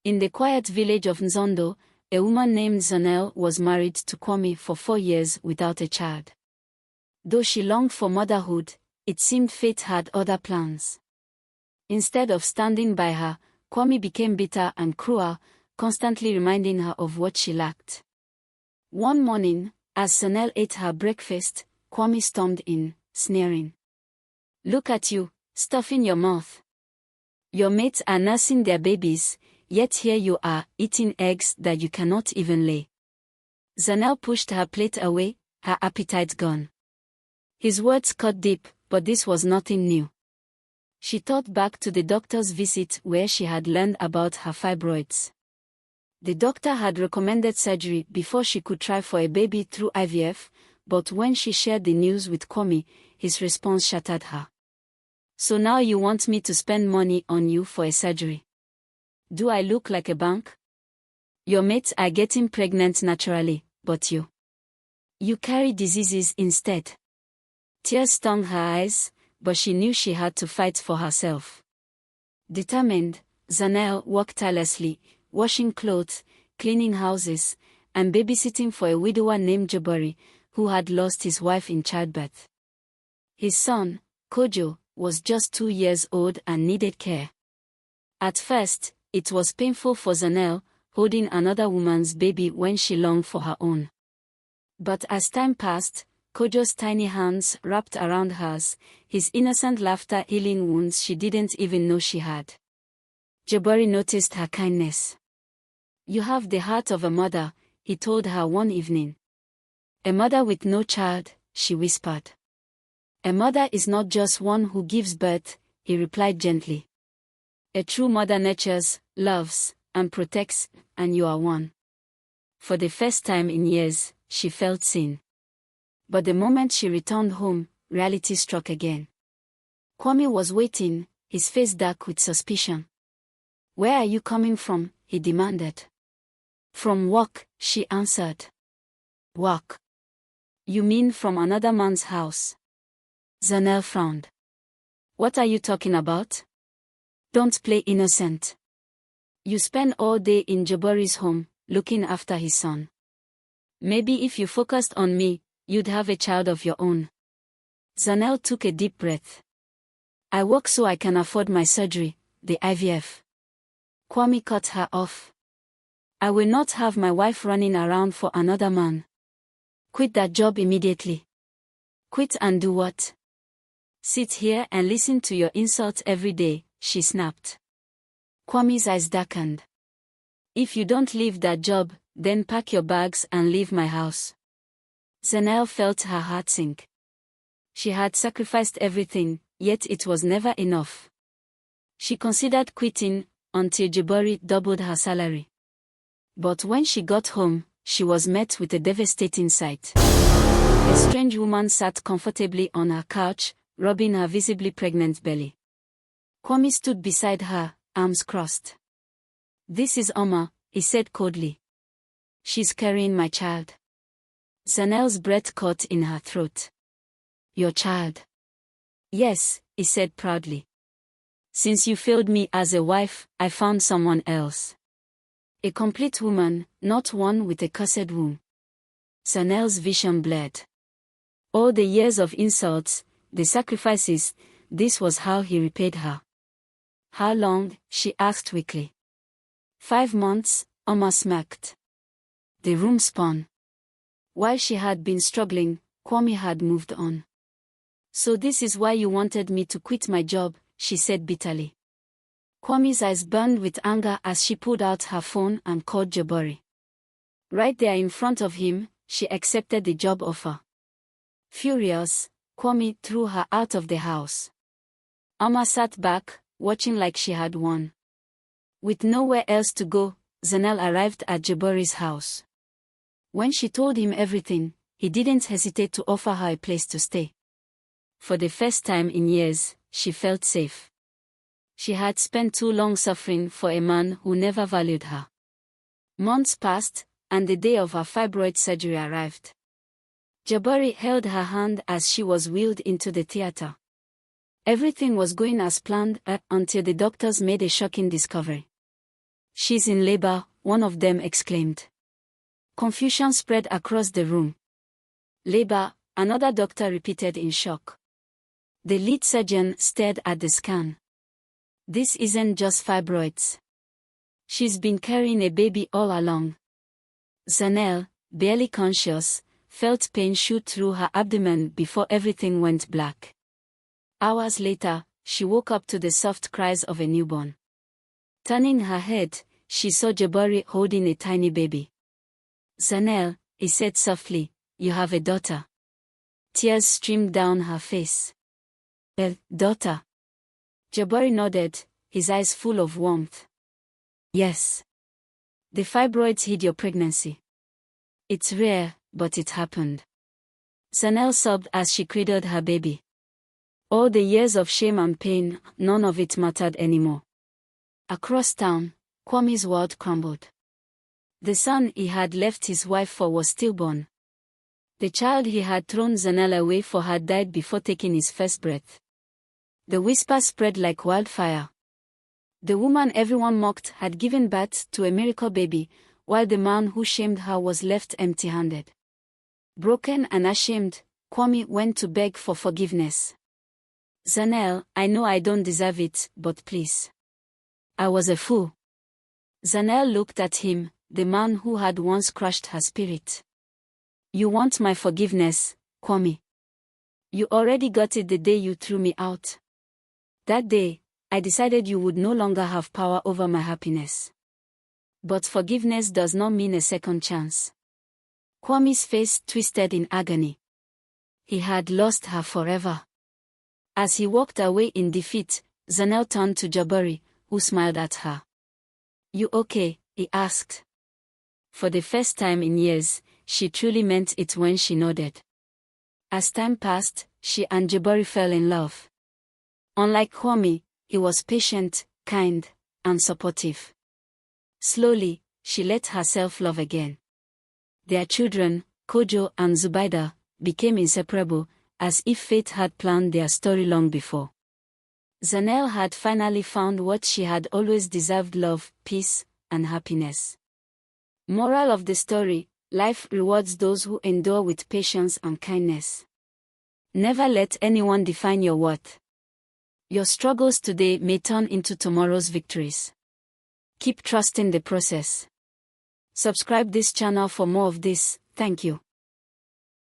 In the quiet village of Nzondo, a woman named Zanelle was married to Kwame for 4 years without a child. Though she longed for motherhood, it seemed fate had other plans. Instead of standing by her, Kwame became bitter and cruel, constantly reminding her of what she lacked. One morning, as Zanelle ate her breakfast, Kwame stormed in, sneering. "Look at you, stuffing your mouth. Your mates are nursing their babies, yet here you are, eating eggs that you cannot even lay." Zanelle pushed her plate away, her appetite gone. His words cut deep, but this was nothing new. She thought back to the doctor's visit where she had learned about her fibroids. The doctor had recommended surgery before she could try for a baby through IVF, but when she shared the news with Kwame, his response shattered her. "So now you want me to spend money on you for a surgery? Do I look like a bank? Your mates are getting pregnant naturally, but you carry diseases instead." Tears stung her eyes, but she knew she had to fight for herself. Determined, Zanelle worked tirelessly, washing clothes, cleaning houses, and babysitting for a widower named Jabari, who had lost his wife in childbirth. His son, Kojo, was just 2 years old and needed care. At first, it was painful for Zanelle, holding another woman's baby when she longed for her own. But as time passed, Kojo's tiny hands wrapped around hers, his innocent laughter healing wounds she didn't even know she had. Jabari noticed her kindness. "You have the heart of a mother," he told her one evening. "A mother with no child," she whispered. "A mother is not just one who gives birth," he replied gently. "A true mother nurtures, loves, and protects, and you are one." For the first time in years, she felt seen. But the moment she returned home, reality struck again. Kwame was waiting, his face dark with suspicion. "Where are you coming from?" he demanded. "From work," she answered. "Work? You mean from another man's house?" Zanelle frowned. "What are you talking about? Don't play innocent. You spend all day in Jabari's home, looking after his son. Maybe if you focused on me, you'd have a child of your own." Zanelle took a deep breath. "I work so I can afford my surgery, the IVF." Kwame cut her off. "I will not have my wife running around for another man. Quit that job immediately." "Quit and do what? Sit here and listen to your insults every day," she snapped. Kwame's eyes darkened. "If you don't leave that job, then pack your bags and leave my house." Zanelle felt her heart sink. She had sacrificed everything, yet it was never enough. She considered quitting until Jabari doubled her salary. But when she got home, she was met with a devastating sight. A strange woman sat comfortably on her couch, rubbing her visibly pregnant belly. Kwame stood beside her, arms crossed. "This is Oma," he said coldly. "She's carrying my child." Zanelle's breath caught in her throat. "Your child?" "Yes," he said proudly. "Since you failed me as a wife, I found someone else. A complete woman, not one with a cursed womb." Zanelle's vision blurred. All the years of insults, the sacrifices, this was how he repaid her. "How long?" she asked weakly. 5 months, Oma smirked. The room spun. While she had been struggling, Kwame had moved on. "So this is why you wanted me to quit my job," she said bitterly. Kwame's eyes burned with anger as she pulled out her phone and called Jabari. Right there in front of him, she accepted the job offer. Furious, Kwame threw her out of the house. Amma sat back, watching like she had won. With nowhere else to go, Zanelle arrived at Jabari's house. When she told him everything, he didn't hesitate to offer her a place to stay. For the first time in years, she felt safe. She had spent too long suffering for a man who never valued her. Months passed, and the day of her fibroid surgery arrived. Jabari held her hand as she was wheeled into the theater. Everything was going as planned until the doctors made a shocking discovery. She's in labor, one of them exclaimed. Confusion spread across the room. Labor, another doctor repeated in shock. The lead surgeon stared at the scan. This isn't just fibroids. She's been carrying a baby all along. Zanelle, barely conscious, felt pain shoot through her abdomen before everything went black. Hours later, she woke up to the soft cries of a newborn. Turning her head, she saw Jabari holding a tiny baby. Zanelle, he said softly, you have a daughter. Tears streamed down her face. A daughter? Jabari nodded, his eyes full of warmth. Yes. The fibroids hid your pregnancy. It's rare, but it happened. Zanelle sobbed as she cradled her baby. All the years of shame and pain, none of it mattered anymore. Across town, Kwame's world crumbled. The son he had left his wife for was stillborn. The child he had thrown Zanelle away for had died before taking his first breath. The whisper spread like wildfire. The woman everyone mocked had given birth to a miracle baby, while the man who shamed her was left empty-handed. Broken and ashamed, Kwame went to beg for forgiveness. Zanelle, I know I don't deserve it, but please. I was a fool. Zanelle looked at him, the man who had once crushed her spirit. You want my forgiveness, Kwame? You already got it the day you threw me out. That day, I decided you would no longer have power over my happiness. But forgiveness does not mean a second chance. Kwame's face twisted in agony. He had lost her forever. As he walked away in defeat, Zanelle turned to Jabari, who smiled at her. You okay? He asked. For the first time in years, she truly meant it when she nodded. As time passed, she and Jabari fell in love. Unlike Kwame, he was patient, kind, and supportive. Slowly, she let herself love again. Their children, Kojo and Zubaida, became inseparable, as if fate had planned their story long before. Zanelle had finally found what she had always deserved: love, peace, and happiness. Moral of the story: life rewards those who endure with patience and kindness. Never let anyone define your worth. Your struggles today may turn into tomorrow's victories. Keep trusting the process. Subscribe this channel for more of this. Thank you.